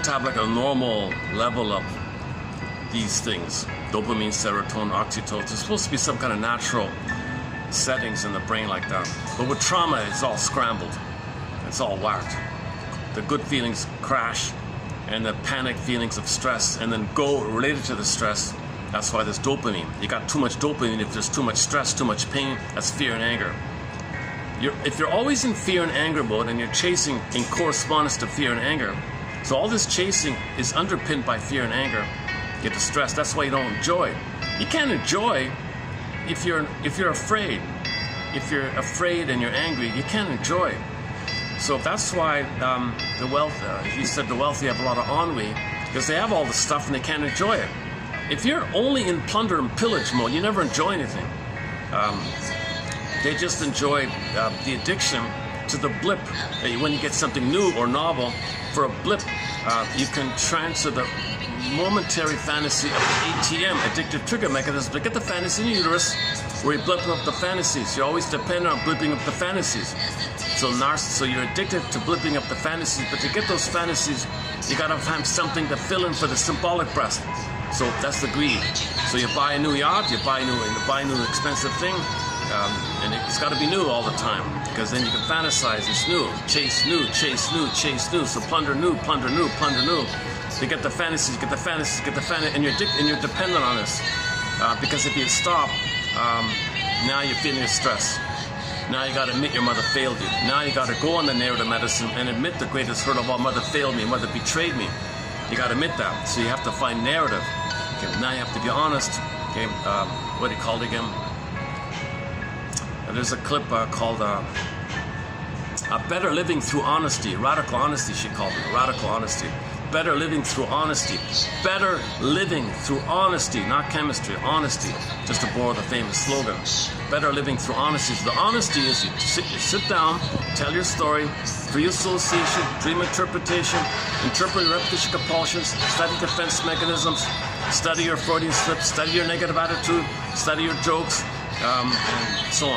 meant to have like a normal level of these things. Dopamine, serotonin, oxytocin. There's supposed to be some kind of natural settings in the brain like that. But with trauma, it's all scrambled. It's all whacked. The good feelings crash, and the panic feelings of stress, and then go related to the stress. That's why there's dopamine. You got too much dopamine. If there's too much stress, too much pain, that's fear and anger. If you're always in fear and anger mode, and you're chasing in correspondence to fear and anger, so all this chasing is underpinned by fear and anger. You get the stress. That's why you don't enjoy. You can't enjoy if you're afraid. If you're afraid and you're angry, you can't enjoy. So that's why he said the wealthy have a lot of ennui, because they have all the stuff and they can't enjoy it. If you're only in plunder and pillage mode, you never enjoy anything. They just enjoy the addiction to the blip. When you get something new or novel, for a blip, you can transfer the momentary fantasy of the ATM, addictive trigger mechanism, to get the fantasy in your uterus, where you blip up the fantasies. You always depend on blipping up the fantasies. So you're addicted to blipping up the fantasies, but to get those fantasies, you gotta have something to fill in for the symbolic breast. So that's the greed. So you buy a new yacht, you buy a new expensive thing, and it's got to be new all the time, because then you can fantasize. It's new, chase new, chase new, chase new. So plunder new, plunder new, plunder new. You get the fantasies, get the fantasies, get the fantasy, and you're dependent on this. Because if you stop, now you're feeling stress. Now you got to admit your mother failed you. Now you got to go on the narrative medicine and admit the greatest hurt of all: mother failed me, mother betrayed me. You got to admit that. So you have to find narrative. Okay, now you have to be honest. Okay, what do you call it again? There's a clip called Better Living Through Honesty. Radical honesty, she called it. Radical honesty. Better living through honesty. Better living through honesty, not chemistry, honesty. Just to borrow the famous slogan. Better living through honesty. So the honesty is you sit down, tell your story, free association, dream interpretation, interpret your repetition compulsions, study defense mechanisms, study your Freudian slips, study your negative attitude, study your jokes, and so on.